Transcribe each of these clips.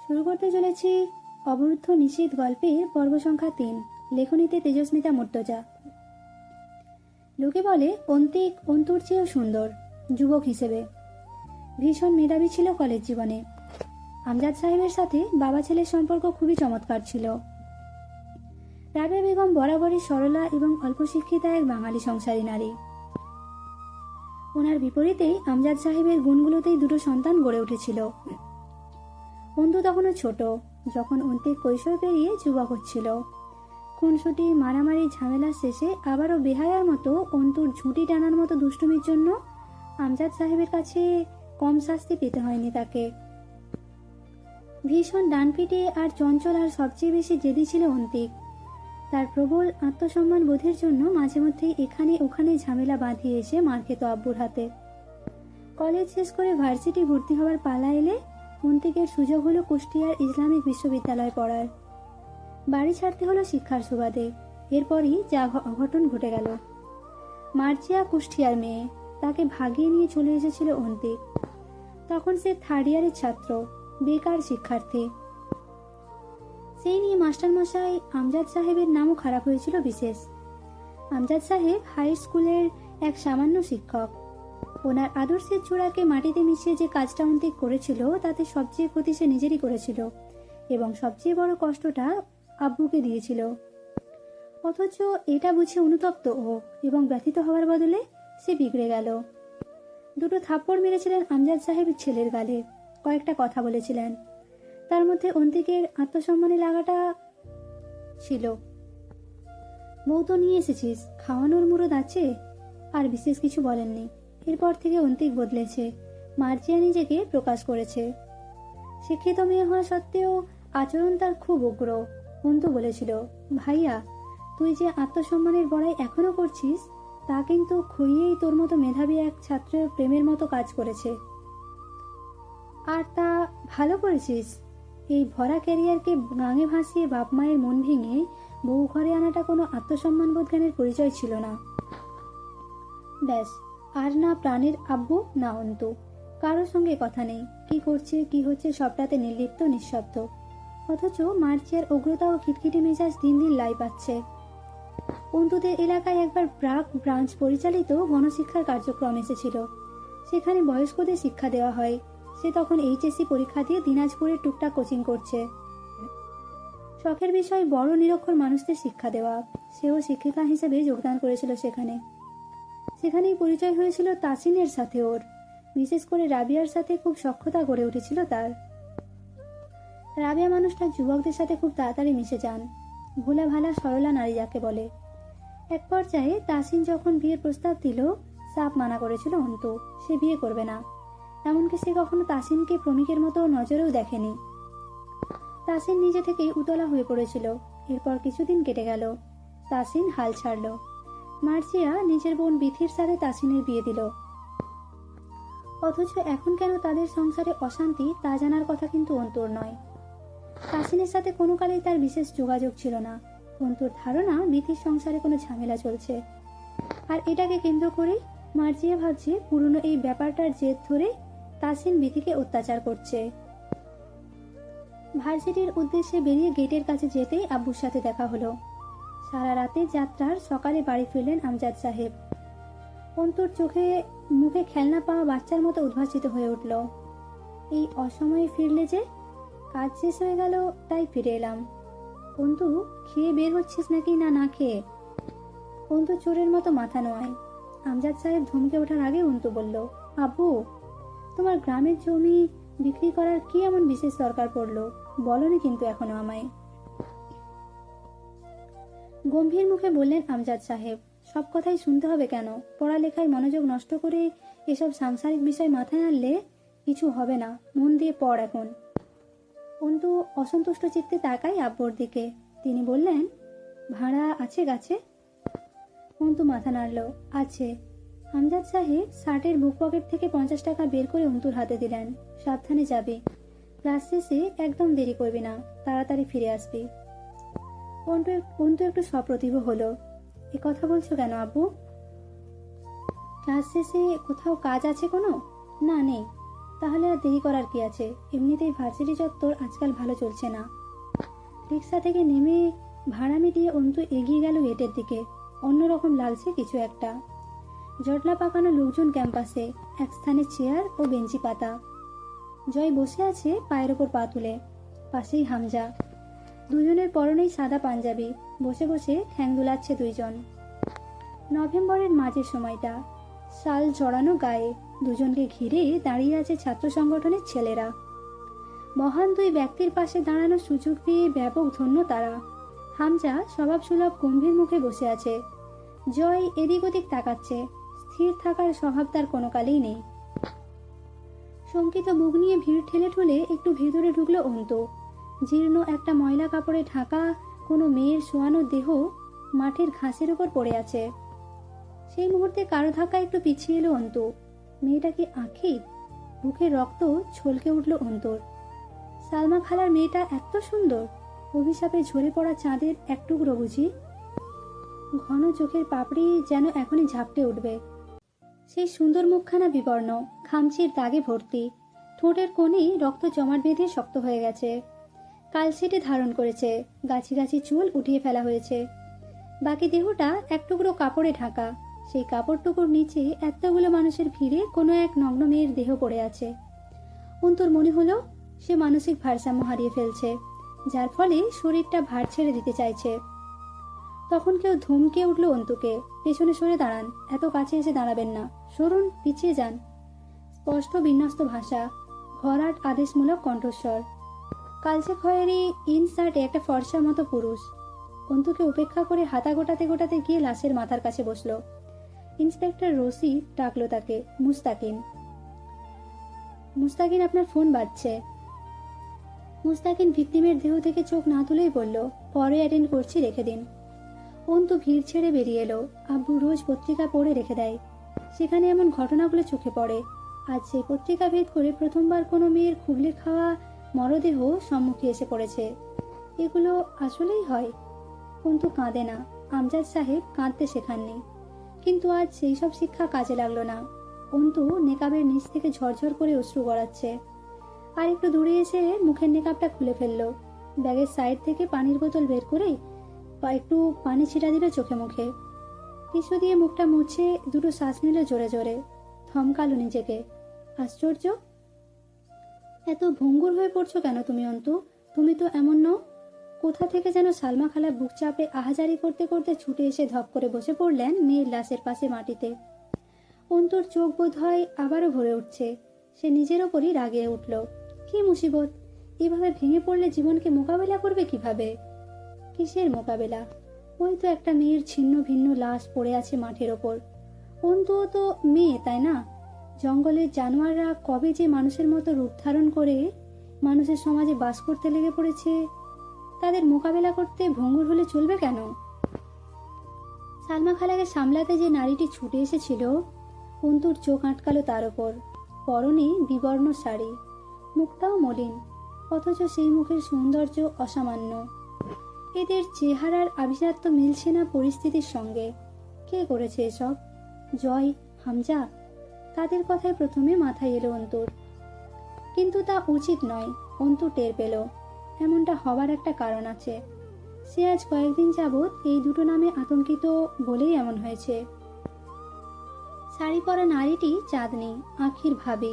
শুরু করতে চলেছি অবরুদ্ধ নিশীথ গল্পের পর্ব সংখ্যা ৩। লেখনীতে তেজস্মিতা মুর্তজা। লোকে বলে অন্তিক অন্তুর চেয়েও সুন্দর যুবক হিসেবে। ভীষণ মেধাবী ছিল কলেজ জীবনে। আমজাদ সাহেবের সাথে বাবা ছেলের সম্পর্ক খুবই চমৎকার ছিল। রাবেয়া বেগম বরাবরই সরলা এবং অল্প শিক্ষিতা এক বাঙালি সংসারী নারী। ওনার বিপরীতেই আমজাদ সাহেবের গুণগুলোতেই দুটো সন্তান গড়ে উঠেছিল। অন্তু তখনও ছোট, যখন অন্তিক কৈশোর পেরিয়ে যুবক হচ্ছিল। খুনসুটি, মারামারি, ঝামেলা শেষে আবারও বেহায়ার মতো অন্তুর ঝুঁটি টানার মতো দুষ্টুমির জন্য আমজাদ সাহেবের কাছে কম শাস্তি পেতে হয়নি তাকে। ভীষণ ডানপিটে আর চঞ্চল, আর সবচেয়ে বেশি জেদি ছিল অন্তিক। তার প্রবল আত্মসম্মান বোধের জন্য মাঝে মধ্যেই এখানে ওখানে ঝামেলা বাঁধিয়ে এসে মার খেত আব্বুর হাতে। কলেজ শেষ করে ভার্সিটি ভর্তি হওয়ার পালা এলে অন্তিকের সুযোগ হলো কুষ্টিয়ার ইসলামিক বিশ্ববিদ্যালয়ে পড়ার। বাড়ি ছাড়তে হলো শিক্ষার সুবাদে। এরপরই যা অঘটন ঘটে গেল। মার্জিয়া কুষ্টিয়ার মেয়ে, তাকে ভাগিয়ে নিয়ে চলে এসেছিল অন্তিক। তখন সে 3rd ইয়ারের ছাত্র, বেকার শিক্ষার্থী। সেই নিয়ে মাস্টারমশাই আমজাদ সাহেবের নামও খারাপ হয়েছিল বিশেষ। আমজাদ সাহেব হাই স্কুলের এক সামান্য শিক্ষক। ওনার আদর্শের চূড়াকে মাটিতে মিশিয়ে যে কাজটা অন্তিক করেছিল, তাতে সবচেয়ে ক্ষতি সে নিজেরই করেছিল, এবং সবচেয়ে বড় কষ্টটা আব্বুকে দিয়েছিল। অথচ এটা বুঝে অনুতপ্ত ও, এবং ব্যথিত হওয়ার বদলে সে বিগড়ে গেল। 2টো থাপ্পড় মেরেছিলেন আমজাদ সাহেবের ছেলের গালে, কয়েকটা কথা বলেছিলেন। তার মধ্যে অন্তিকের আত্মসম্মানে লাগাটা ছিল। বউ তো নিয়ে এসেছিস, খাওয়ানোর মুরদ আছে, আর বিশেষ কিছু বলেননি। এরপর থেকে অন্তিক বদলেছে। মার্জিয়া নিজেকে প্রকাশ করেছে। শিক্ষিত মেয়ে হওয়া সত্ত্বেও আচরণ তার খুব উগ্র। অন্তু বলেছিল, ভাইয়া তুই যে আত্মসম্মানের বড়াই এখনো করছিস, তা কিন্তু খুইয়েই তোর মতো মেধাবী এক ছাত্রের প্রেমের মতো কাজ করেছে। আর তা ভালো করেছিস। এই ভরা ক্যারিয়ারকে গাঙে ভাসিয়ে বাপ মায়ের মন ভেঙে বউ ঘরে আনাটা কোনো আত্মসম্মান বোধ জ্ঞানের পরিচয় ছিল না। ব্যাস, আর না প্রাণের আব্বু, না অন্তু। কারোর সঙ্গে কথা নেই, কি করছে কি হচ্ছে সবটাতে নির্লিপ্ত, নিঃশব্দ। অথচ মার্জিয়ার উগ্রতা ও খিটখিটে মেজাজ দিন দিন লাই পাচ্ছে। অন্তুদের এলাকায় একবার ব্রাক ব্রাঞ্চ পরিচালিত গণশিক্ষার কার্যক্রম এসেছিল। সেখানে বয়স্কদের শিক্ষা দেওয়া হয়। সে তখন এইচএসসি পরীক্ষা দিয়ে দিনাজপুরের টুকটাক কোচিং করছে। শখের বিষয় বড় নিরক্ষর মানুষদের শিক্ষা দেওয়া। সেও শিক্ষিকা হিসেবে যোগদান করেছিল সেখানে। সেখানেই পরিচয় হয়েছিল তাসিনের সাথে ওর। বিশেষ করে রাবিয়ার সাথে খুব সখ্যতা গড়ে উঠেছিল তার। রাবিয়া মানুষটা যুবকদের সাথে খুব তাড়াতাড়ি মিশে যান। ভোলা ভালা সরলা নারী যাকে বলে। এক পর্যায়ে তাসিন যখন বিয়ের প্রস্তাব দিল, সাপ মানা করেছিল অন্তু, সে বিয়ে করবে না। এমনকি সে কখনো তাসিনকে প্রেমিকের মতো নজরেও দেখেনি। তাসিন নিজে থেকেই উতলা হয়ে পড়েছিল। এরপর কিছুদিন কেটে গেল। তাসিন হাল ছাড়ল। মার্জিয়া নিজের বোন বিথির সাথে তাসিনের বিয়ে দিল। অথচ এখন কেন তাদের সংসারে অশান্তি, তা জানার কথা কিন্তু অন্তুর নয়। তাসিনের সাথে কোনো কালেই তার বিশেষ যোগাযোগ ছিল না। অন্তুর ধারণা বিথির সংসারে কোনো ঝামেলা চলছে, আর এটাকে কেন্দ্র করেই মার্জিয়া ভাবছে পুরনো এই ব্যাপারটার জেদ ধরে তাসিন বিথিকে অত্যাচার করছে। ভার্সিটির উদ্দেশ্যে বেরিয়ে গেটের কাছে যেতেই আব্বুর সাথে দেখা হলো। সারা রাতের যাত্রার সকালে বাড়ি ফিরলেন আমজাদ সাহেব। অন্তুর চোখে মুখে খেলনা পাওয়া বাচ্চার মতো উদ্ভাসিত হয়ে উঠল। এই অসময়ে ফিরলে যে? কাজ শেষ হয়ে গেল, তাই ফিরে এলাম। অন্তু, খেয়ে বের হচ্ছিস নাকি না না খেয়ে? অন্তু চোরের মতো মাথা নোয়ায়। আমজাদ সাহেব ধমকে ওঠার আগে অন্তু বলল, আব্বু, তোমার গ্রামের জমি বিক্রি করার কি এমন বিশেষ দরকার পড়লো? বলনি কিন্তু এখনো আমায়। গম্ভীর মুখে বললেন আমজাদ সাহেব, সব কথাই শুনতে হবে কেন? পড়ালেখায় মনোযোগ নষ্ট করে এসব সাংসারিক বিষয় মাথায় আনলে কিছু হবে না। মন দিয়ে পড় এখন। অন্তু অসন্তুষ্ট চিত্তে তাকাই আব্বুর দিকে। তিনি বললেন, ভাড়া আছে গাছে? অন্তু মাথা নাড়ল, আছে। আমজাদ সাহেব শার্টের বুক পকেট থেকে 50 টাকা বের করে অন্তুর হাতে দিলেন। সাবধানে যাবি। ক্লাস শেষে একদম দেরি করবি না, তাড়াতাড়ি ফিরে আসবি। অন্তু একটু সপ্রতিভ হলো। এ কথা বলছো কেন আব্বু? ক্লাস শেষে কোথাও কাজ আছে কোনো? না, নেই। তাহলে আর দেরি করার কি আছে, এমনিতেই ভার্সিটি চত্বর আজকাল ভালো চলছে না। রিক্সা থেকে নেমে ভাড়া মিটিয়ে অন্তু এগিয়ে গেল গেটের দিকে। অন্যরকম লাগছে কিছু একটা। জটলা পাকানো লোকজন ক্যাম্পাসে, এক স্থানে চেয়ার ও বেঞ্চি পাতা। জয় বসে আছে পায়ের ওপর পা তুলে, পাশেই হামজা। দুজনের পরনেই সাদা পাঞ্জাবি, বসে বসে ঠ্যাং দুলাচ্ছে দুইজন। নভেম্বরের মাঝের সময়টা, শাল জড়ানো গায়ে, দুজনকে ঘিরে দাঁড়িয়ে আছে ছাত্র সংগঠনের ছেলেরা। মহান দুই ব্যক্তির পাশে দাঁড়ানোর সুযোগ পেয়ে ব্যাপক ধন্য তারা। হামজা স্বভাবসুলভ গম্ভীর মুখে বসে আছে। জয় এদিক ওদিক তাকাচ্ছে, স্থির থাকার স্বভাব তার কোনো কালেই নেই। শঙ্কিত মুখ নিয়ে ভিড় ঠেলে ঠুলে একটু ভেতরে ঢুকলো অন্তু। জীর্ণ একটা ময়লা কাপড়ে ঢাকা কোনো মেয়ের শোয়ানো দেহ মাঠের ঘাসের উপর পড়ে আছে। সেই মুহূর্তে কারো ধাক্কা একটু পিছিয়ে এলো অন্তু। মেয়েটা কি আঁখি? বুকের রক্ত ছলকে উঠল অন্তর। সালমা খালার মেয়েটা এত সুন্দর, অভিশাপে ঝরে পড়া চাঁদের এক টুকরো বুঝি? ঘন চোখের পাপড়ি যেন এখনই ঝাপটে উঠবে। সেই সুন্দর মুখখানা বিবর্ণ, খামচির দাগে ভর্তি, ঠোঁটের কোণেই রক্ত জমাট বেঁধে শক্ত হয়ে গেছে। কালসেটে ধারণ করেছে, গাছি গাছি চুল উঠিয়ে ফেলা হয়েছে। বাকি দেহটা এক টুকরো কাপড়ে ঢাকা। সেই কাপড়টুকুর নিচে এতগুলো মানুষের ভিড়ে কোনো এক নগ্ন মেয়ের দেহ পড়ে আছে। অন্তুর মনে হলো সে মানসিক ভারসাম্য হারিয়ে ফেলছে, যার ফলে শরীরটা ভার ছেড়ে দিতে চাইছে। তখন কেউ ধমকে উঠল অন্তুকে, পেছনে সরে দাঁড়ান, এত কাছে এসে দাঁড়াবেন না, সরুন, পিছিয়ে যান। স্পষ্ট বিন্যস্ত ভাষা, ভরাট আদেশমূলক কণ্ঠস্বর। কালচে খয়েরি ইনসার্টে একটা ফর্সার মতো পুরুষ। অন্তুকে উপেক্ষা করে হাতা গোটাতে গোটাতে গিয়ে লাশের মাথার কাছে বসলো। ইন্সপেক্টর রশি ডাকলো তাকে। মুস্তাকিন, মুস্তাকিন, আপনার ফোন বাজছে। মুস্তাকিন ভিকটিমের দেহ থেকে চোখ না তুলেই বলল, পরে অ্যাটেন্ড করছি, রেখে দিন। অন্তু ভিড় ছেড়ে বেরিয়ে এলো। আব্বু রোজ পত্রিকা পড়ে রেখে দেয়, সেখানে এমন ঘটনাগুলো চোখে পড়ে। আজ সেই পত্রিকা ভেদ করে প্রথমবার কোনো মেয়ের খুবলে খাওয়া মরদেহ সম্মুখে এসে পড়েছে। এগুলো আসলেই হয়? অন্তু কাঁদে না, আমজাদ সাহেব কাঁদতে শেখাননি, কিন্তু আজ সেই সব শিক্ষা কাজে লাগলো না। অন্তু নেকাবের নিচ থেকে ঝরঝর করে অশ্রু গড়াচ্ছে। আর একটু দূরে এসে মুখের নেকাবটা খুলে ফেললো। ব্যাগের সাইড থেকে পানির বোতল বের করে একটু পানি ছিটা দিল চোখে মুখে। টিস্যু দিয়ে মুখটা মুছে দুটো শ্বাস নিল জোরে জোরে। থমকালো নিজেকে। আশ্চর্য, এত ভঙ্গুর হয়ে পড়ছো কেন তুমি অন্তু? তুমি তো এমন নও। কোথা থেকে যেন সালমা খালা বুক চাপড়ে আহাজারি করতে করতে ছুটে এসে ধপ করে বসে পড়লেন মেয়ের লাশের পাশে মাটিতে। অন্তুর চোখ বোধ হয় আবারও ভরে উঠছে। সে নিজের ওপরই রাগিয়ে উঠল। কি মুসিবত! এভাবে ভেঙে পড়লে জীবনকে মোকাবেলা করবে কিভাবে? কিসের মোকাবেলা? ওই তো একটা মেয়ের ছিন্ন ভিন্ন লাশ পড়ে আছে মাঠের ওপর। অন্তুও তো মেয়ে, তাই না? জঙ্গলের জানোয়াররা কবে যে মানুষের মতো রূপ ধারণ করে মানুষের সমাজে বাস করতে লেগে পড়েছে, তাদের মোকাবেলা করতে ভঙ্গুর হলে চলবে কেন? সালমা খালাকে সামলাতে যে নারীটি ছুটে এসেছিল, অন্তুর চোখ আটকালো তার ওপর। পরনে বিবর্ণ শাড়ি, মুখটাও মলিন, অথচ সেই মুখের সৌন্দর্য অসামান্য। এদের চেহারার আভিজাত্য মিলছে না পরিস্থিতির সঙ্গে। কে করেছে এসব? জয়, হামজা? তাদের কথায় প্রথমে মাথায় এলো অন্তুর। কিন্তু তা উচিত নয়। অন্তু টের পেল এমনটা হবার একটা কারণ আছে। সে আজ কয়েকদিন যাবৎ এই দুটো নামে আতঙ্কিত বলেই এমন হয়েছে। শাড়ি পরা নারীটি চাঁদনি, আঁখির ভাবি।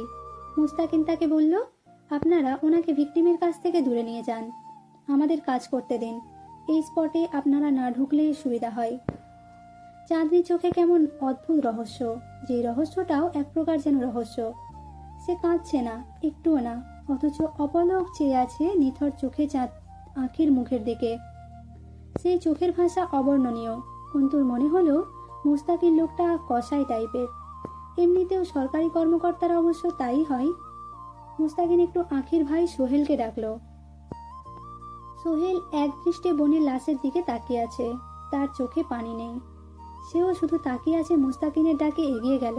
মুস্তাকিন তাকে বলল, আপনারা ওনাকে ভিকটিমের কাছ থেকে দূরে নিয়ে যান, আমাদের কাজ করতে দিন। এই স্পটে আপনারা না ঢুকলে সুবিধা হয়। চাঁদনি চোখে কেমন অদ্ভুত রহস্য, যে রহস্যটাও এক প্রকার যেন রহস্য। সে কাঁদছে না, একটুও না, অথচ অপলক চেয়ে আছে নিথর চোখে চাঁদ আঁখির মুখের দিকে। সেই চোখের ভাষা অবর্ণনীয়। অন্তুর মনে হলো মুস্তাকিন লোকটা কসাই টাইপের। এমনিতেও সরকারি কর্মকর্তারা অবশ্য তাই হয়। মুস্তাকিন একটু আঁখির ভাই সোহেলকে ডাকলো। সোহেল এক দৃষ্টে বোনের লাশের দিকে তাকিয়ে আছে, তার চোখে পানি নেই। সেও শুধু তাকিয়ে আছে। মুস্তাকিনের ডাকে এগিয়ে গেল।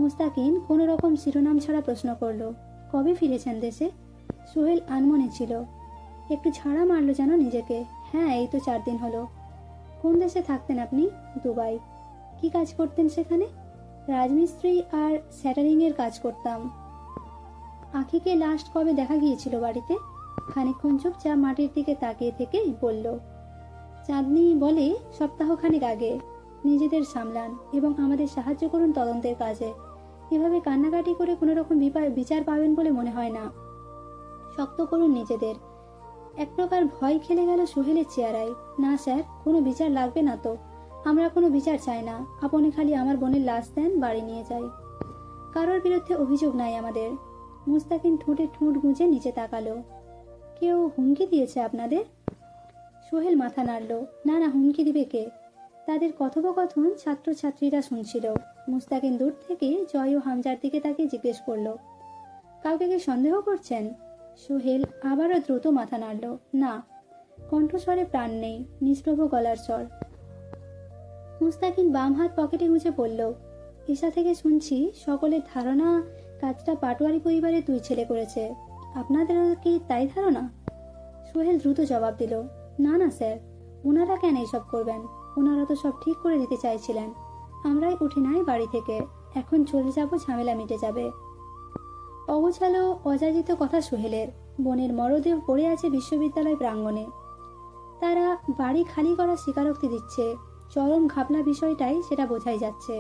মুস্তাকিন কোনো রকম শিরোনাম ছাড়া প্রশ্ন করল, কবে ফিরেছেন দেশে? সোহেল আনমনে ছিল, একটু ছাড়া মারলো যেন নিজেকে। হ্যাঁ, এই তো 4 দিন হলো। কোন দেশে থাকতেন আপনি? দুবাই। কি কাজ করতেন সেখানে? রাজমিস্ত্রি আর স্যাটারিং এর কাজ করতাম। আখিকে লাস্ট কবে দেখা গিয়েছিল বাড়িতে? খানিকক্ষণ চুপচাপ মাটির দিকে তাকিয়ে থেকেই বলল, চাঁদনি বলে সপ্তাহখানেক আগে। নিজেদের সামলান এবং আমাদের সাহায্য করুন তদন্তের কাজে। এভাবে কান্নাকাটি করে কোনো রকম বিচার পাবেন বলে মনে হয় না। শক্ত করুন নিজেদের। এক প্রকার ভয় খেলে গেল সোহেলের চেহারায়। না স্যার, কোনো বিচার লাগবে না তো। আমরা কোনো বিচার চাই না। আপনি খালি আমার বোনের লাশ দেন, বাড়ি নিয়ে যাই। কারোর বিরুদ্ধে অভিযোগ নাই আমাদের। মুস্তাকিন ঠোঁটে ঠোঁট গুঁজে নিচে তাকালো। কেউ হুমকি দিয়েছে আপনাদের? সোহেল মাথা নাড়ল। না না, হুমকি দিবে কে? তাদের কথোপকথন ছাত্রছাত্রীরা শুনছিল। মুস্তাকিন দূর থেকে জয় ও হামজার দিকে তাকিয়ে জিজ্ঞেস করল, কাউকে কি সন্দেহ করছেন? সোহেল আবারও দ্রুত মাথা নাড়ল। না। কণ্ঠস্বরে প্রাণ নেই, নিষ্প্রভ গলার স্বর। মুস্তাকিন বাম হাত পকেটে গুঁজে পড়ল, ঈশা থেকে শুনছি সকলের ধারণা কাজটা পাটোয়ারি পরিবারের দুই ছেলে করেছে। আপনাদেরও কি তাই ধারণা? সোহেল দ্রুত জবাব দিল, না না স্যার, ওনারা কেন এইসব করবেন? ওনারা তো সব ঠিক করে দিতে চাইছিলেন। আমরাই উঠে নাই বাড়ি থেকে। এখন চলে যাব, ঝামেলা মিটে যাবে। অগোছালো অযাচিত কথা সোহেলের। বোনের মরদেহ পড়ে আছে বিশ্ববিদ্যালয় প্রাঙ্গণে। তারা বাড়ি খালি করার স্বীকারোক্তি দিচ্ছে। চরম ঘাপলা বিষয়টাই সেটা বোঝাই যাচ্ছে।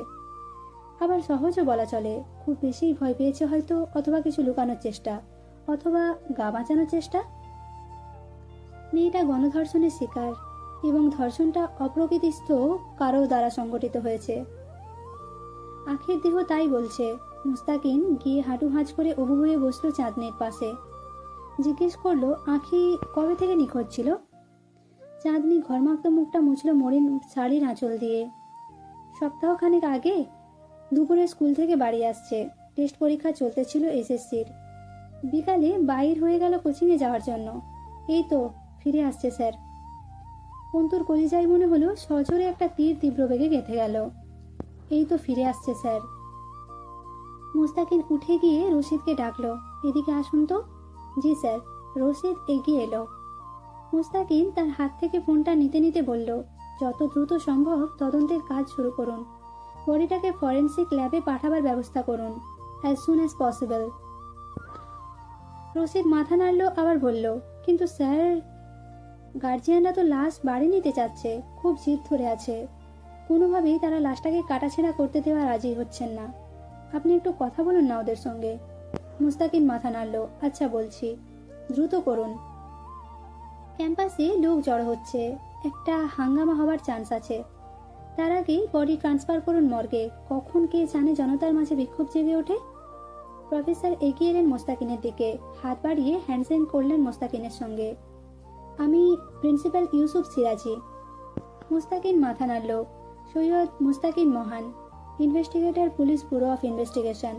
আবার সহজও বলা চলে। খুব বেশি ভয় পেয়েছে হয়তো, অথবা কিছু লুকানোর চেষ্টা, অথবা গা বাঁচানোর চেষ্টা। মেয়েটা গণধর্ষণের শিকার, এবং ধর্ষণটা অপ্রকৃতিস্থ কারো দ্বারা সংগঠিত হয়েছে। আখির দেহ তাই বলছে। মুস্তাকিন গিয়ে হাঁটু হাঁচ করে অবু হয়ে বসলো চাঁদনির পাশে। জিজ্ঞেস করলো, আখি কবে থেকে নিখোঁজ ছিল? চাঁদনি ঘরমাক্ত মুখটা মুছল মরিন শাড়ির আঁচল দিয়ে। সপ্তাহখানেক আগে। দুপুরে স্কুল থেকে বাড়ি আসছে। টেস্ট পরীক্ষা চলতেছিল এসএসসির। বিকালে বাইর হয়ে গেল কোচিংয়ে যাওয়ার জন্য। এই তো ফিরে আসছে স্যার। অন্তুর কলিজায় মনে হলো সজোরে একটা তীর তীব্র বেগে গেঁথে গেল। এই তো ফিরে আসছে স্যার। মুস্তাকিন উঠে গিয়ে রশিদকে ডাকলো, এদিকে আসুন তো। জি স্যার। রশিদ এগিয়ে এলো। মুস্তাকিন তার হাত থেকে ফোনটা নিতে নিতে বলল, যত দ্রুত সম্ভব তদন্তের কাজ শুরু করুন। বডিটাকে ফরেন্সিক ল্যাবে পাঠাবার ব্যবস্থা করুন, as soon as possible. Rashid মাথা নাড়ল, আবার বলল, কিন্তু স্যার, গার্জিয়ানরা তো লাশ বাড়ি নিতে চাচ্ছে, খুব জিদ ধরে আছে। কোনোভাবেই তারা লাশটাকে কাটাছেঁড়া করতে দেওয়া রাজি হচ্ছেন না। আপনি একটু কথা বলুন না ওদের সঙ্গে। মুস্তাকিন মাথা নাড়ল, আচ্ছা বলছি, দ্রুত করুন। ক্যাম্পাসে লোক জড়ো হচ্ছে, একটা হাঙ্গামা হবার চান্স আছে। তার আগেই বডি ট্রান্সফার করুন মর্গে। কখন কে জানে জনতার মাঝে বিক্ষোভ জেগে ওঠে। প্রফেসর এগিয়ে এলেন মোস্তাকিনের দিকে, হাত বাড়িয়ে হ্যান্ডশেক করলেন মোস্তাকিনের সঙ্গে। আমি প্রিন্সিপাল ইউসুফ সিরাজি। মুস্তাকিন মাথা নাড়ল। সৈয়দ মুস্তাকিন মহান, investigator, police bureau of investigation,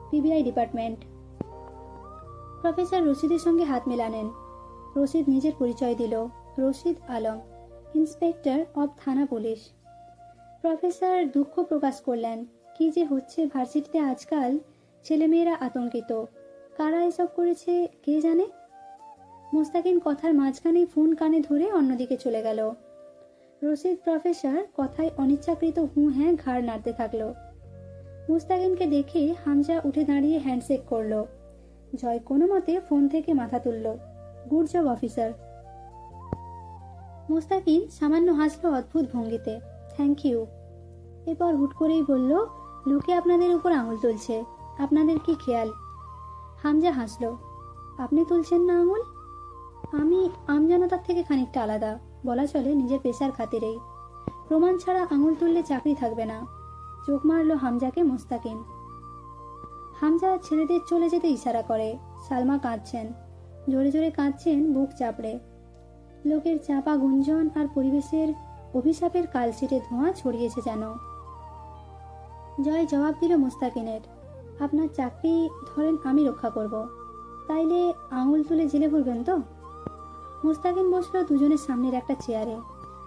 PBI department. Professor রশিদের সঙ্গে হাত মেলানেন। রশিদ নিজের পরিচয় দিল, রশিদ আলম, ইন্সপেক্টর অব থানা পুলিশ। প্রফেসর দুঃখ প্রকাশ করলেন। কি যে হচ্ছে ভার্সিটিতে আজকাল, ছেলেমেয়েরা আতঙ্কিত। কারা এসব করেছে কে জানে। মুস্তাকিন কথার মাঝখানেই ফোন কানে ধরে অন্যদিকে চলে গেল। রশিদ প্রফেসর কথায় অনিচ্ছাকৃত হুঁ হ্যাঁ ঘাড় নাড়তে থাকলো। মুস্তাকিনকে দেখে হামজা উঠে দাঁড়িয়ে হ্যান্ডশেক করলো। জয় কোনো মতে ফোন থেকে মাথা তুলল। Good job officer. মুস্তাকিন সামান্য হাসলো অদ্ভুত ভঙ্গিতে, থ্যাংক ইউ। এরপর হুট করেই বলল, লোকে আপনাদের উপর আঙুল তুলছে, আপনাদের কি খেয়াল? হামজা হাসলো, আপনি তুলছেন না আঙুল? আমি আমজনতার থেকে খানিকটা আলাদা, বলা চলে নিজের পেশার খাতিরেই। প্রমাণ ছাড়া আঙুল তুললে চাকরি থাকবে না। চোখ মারল হামজাকে মুস্তাকিন। হামজা ছেলেদের চলে যেতে ইশারা করে। সালমা কাঁদছেন, জোরে জোরে কাঁদছেন বুক চাপড়ে। লোকের চাপা গুঞ্জন আর পরিবেশের অভিশাপের কালশিটে ধোঁয়া ছড়িয়েছে যেন। জয় জবাব দিল মুস্তাকিনের, আপনার চাকরি ধরেন আমি রক্ষা করব, তাইলে আঙুল তুলে জেলে ভরবেন তো? মুস্তাকিন বসলো দুজনের সামনের একটা চেয়ারে।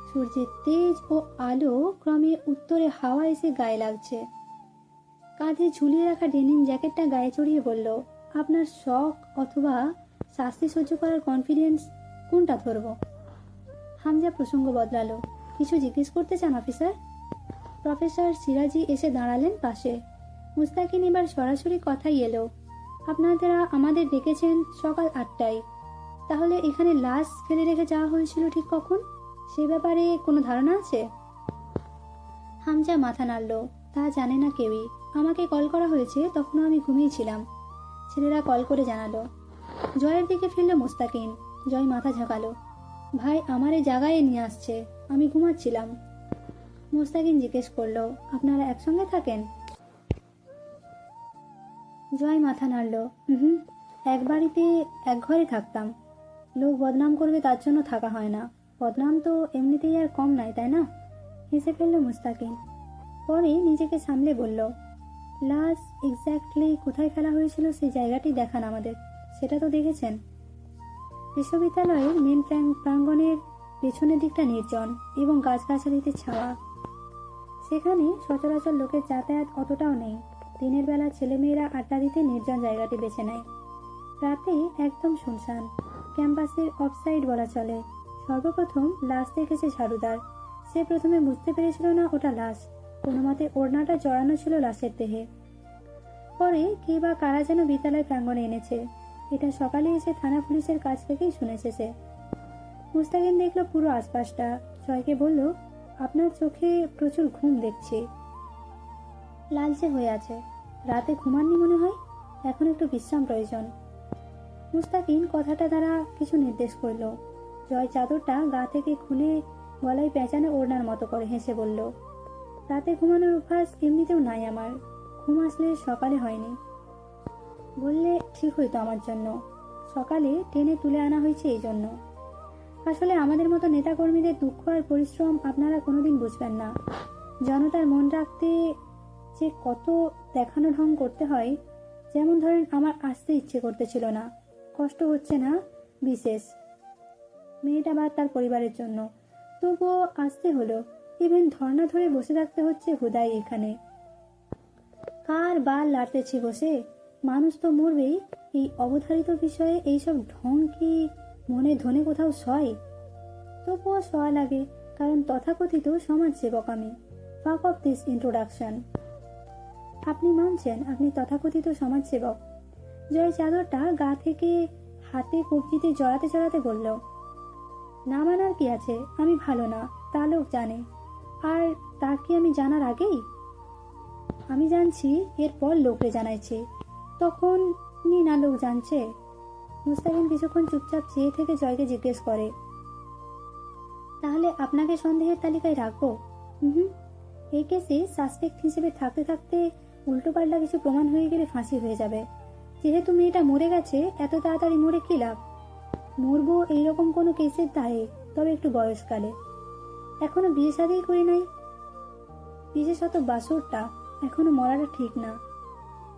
সূর্যের তেজ ও আলো ক্রমে উত্তরে হাওয়া এসে গায়ে লাগছে। কাঁধে ঝুলিয়ে রাখা ডেনিম জ্যাকেটটা গায়ে চড়িয়ে বলল, আপনার শখ অথবা শাস্তি সহ্য করার কনফিডেন্স, কোনটা ধরব? হামজা প্রসঙ্গ বদলালো, কিছু জিজ্ঞেস করতে চান অফিসার? প্রফেসর সিরাজি এসে দাঁড়ালেন পাশে। মুস্তাকিন এবার সরাসরি কথাই এলো, আপনারা আমাদের ডেকেছেন সকাল 8টায়, তাহলে এখানে লাশ ফেলে রেখে যাওয়া হয়েছিল ঠিক কখন, সে ব্যাপারে কোনো ধারণা আছে? হামজা মাথা নাড়ল। তা জানে না কেউই। আমাকে কল করা হয়েছে, তখনও আমি ঘুমিয়েছিলাম। ছেলেরা কল করে জানালো। জয়ের দিকে ফিরল মুস্তাকিন। জয় মাথা ঝাঁকালো। ভাই আমার এই জায়গায় নিয়ে আসছে, আমি ঘুমাচ্ছিলাম। মুস্তাকিন জিজ্ঞেস করলো, আপনারা একসঙ্গে থাকেন? জয় মাথা নাড়ল। হুম, এক বাড়িতে এক ঘরে থাকতাম। লোক বদনাম করবে তার জন্য থাকা হয় না। বদনাম তো এমনিতেই আর কম নাই, তাই না? হেসে ফেলল মুস্তাকিন। পরে নিজেকে সামলে বলল, লাশ এক্স্যাক্টলি কোথায় ফেলা হয়েছিল সেই জায়গাটি দেখান আমাদের। সেটা তো দেখেছেন। বিশ্ববিদ্যালয়ের মেন প্রাঙ্গণের পেছনের দিকটা নির্জন এবং গাছগাছালিতে ছাওয়া। সেখানে সচরাচর লোকের যাতায়াত অতটাও নেই। দিনের বেলা ছেলেমেয়েরা আড্ডা দিতে নির্জন জায়গাটি বেছে নেয়। রাতে একদম শুনশান। ক্যাম্পাসের অফসাইড বলা চলে। সর্বপ্রথম লাশ দেখেছে ঝাড়ুদার। সে প্রথমে বুঝতে পেরেছিল না ওটা লাশ। কোনো মতে ওড়নাটা জড়ানো ছিল লাশের দেহে। পরে কে বা কারা যেন বিদ্যালয় প্রাঙ্গণে এনেছে। এটা সকালে এসে থানা পুলিশের কাছ থেকেই শুনেছে সে। মুস্তাকিন দেখল পুরো আশপাশটা। জয়কে বলল, আপনার চোখে প্রচুর ঘুম দেখছি। লালচে হয়ে আছে। রাতে ঘুমাননি মনে হয়, এখন একটু বিশ্রাম প্রয়োজন। মুস্তাকিন কথাটা দ্বারা কিছু নির্দেশ করল। জয় চাদরটা গা থেকে খুলে গলায় পেঁচানো ওড়নার মতো করে হেসে বলল, রাতে ঘুমানোর অভ্যাস এমনিতেও নাই আমার। ঘুম আসলে সকালে হয়নি। বললে ঠিক হইতো আমার জন্য। সকালে টেনে তুলে আনা হয়েছে এই জন্য। আসলে আমাদের মতো নেতাকর্মীদের দুঃখ আর পরিশ্রম আপনারা কোনোদিন বুঝবেন না। জনতার মন রাখতে যে কত দেখানো ঢং করতে হয়। যেমন ধরেন, আমার আসতে ইচ্ছে করতেছিল না, কষ্ট হচ্ছে না বিশেষ, মেয়েটা বা তার পরিবারের জন্য, তবুও আসতে হলো। ইভেন ধর্ণা ধরে বসে থাকতে হচ্ছে হুদাই এখানে। কার বাল লাড়তেছি বসে? মানুষ তো মরবেই। এই অবধারিত বিষয়ে এইসব ঢং কি মনে ধনে কোথাও সয়? তবুও সয়া লাগে, কারণ তথাকথিত সমাজসেবক আমি। ফাক অফ দিস ইন্ট্রোডাকশন। আপনি মানছেন আপনি তথাকথিত সমাজসেবক? জয় চাদরটা গা থেকে হাতে কবজিতে জড়াতে জড়াতে বলল, না মানার কি আছে? আমি ভালো না, তা লোক জানে। আর তা কি আমি জানার আগেই? আমি জানছি, এরপর লোকরে জানাইছি। তখন না লোক জানছে। মুস্তাকিন কিছুক্ষণ চুপচাপ চেয়ে থেকে জয়কে জিজ্ঞেস করে, তাহলে আপনাকে সন্দেহের তালিকায় রাখবো? হুম, এই কেসে সাসপেক্ট হিসেবে থাকতে থাকতে উল্টোপাল্টা কিছু প্রমাণ হয়ে গেলে ফাঁসি হয়ে যাবে। যেহেতু মেয়েটা মরে গেছে, এত তাড়াতাড়ি মরে কি লাভ? মরবো এইরকম কোনো কেসের দায়ে, তবে একটু বয়সকালে। এখনো বিয়ে শাদী করি নাই। বিশেষত বাসরটা, এখনো মরাটা ঠিক না।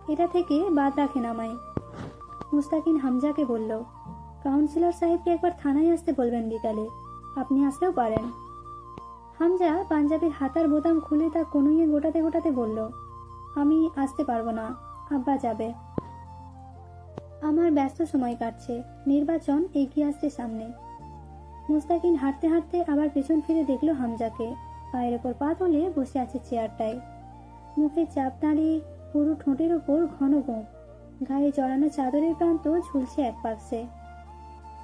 এটা থেকে বাদ রাখেন আমায়। মুস্তাকিন হামজাকে বলল, কাউন্সিলর সাহেবকে একবার থানায় আসতে বলবেন বিকালে। আপনি আসতেও পারেন। হামজা পাঞ্জাবির হাতার বোতাম খুলে তা কনুইয়ে গোটাতে গোটাতে বলল, আমি আসতে পারবো না, আব্বা যাবে। আমার ব্যস্ত সময় কাটছে, নির্বাচন এগিয়ে আসছে সামনে। মুস্তাকিন হাঁটতে হাঁটতে আবার পেছন ফিরে দেখলো হামজাকে। পায়ের ওপর পা তুলে বসে আছে চেয়ারটায়। মুখে চাপ দাঁড়িয়ে, পুরো ঠোঁটের ওপর ঘন গোঁফ। গায়ে জড়ানো চাদরের প্রান্ত ঝুলছে এক পাশে।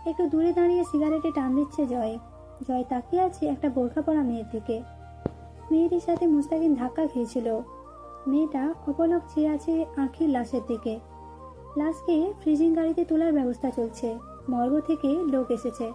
একটু দূরে দাঁড়িয়ে সিগারেটে টান দিচ্ছে জয়। জয় তাকিয়ে আছে একটা বোরখা পরা মেয়ের দিকে। মেয়েটির সাথে মুস্তাকিন ধাক্কা খেয়েছিল। মেয়েটা অপলক চেয়ে আছে আঁখির লাশের দিকে। লাশকে ফ্রিজিং গাড়িতে তোলার ব্যবস্থা চলছে। মর্গ থেকে লোক এসেছে।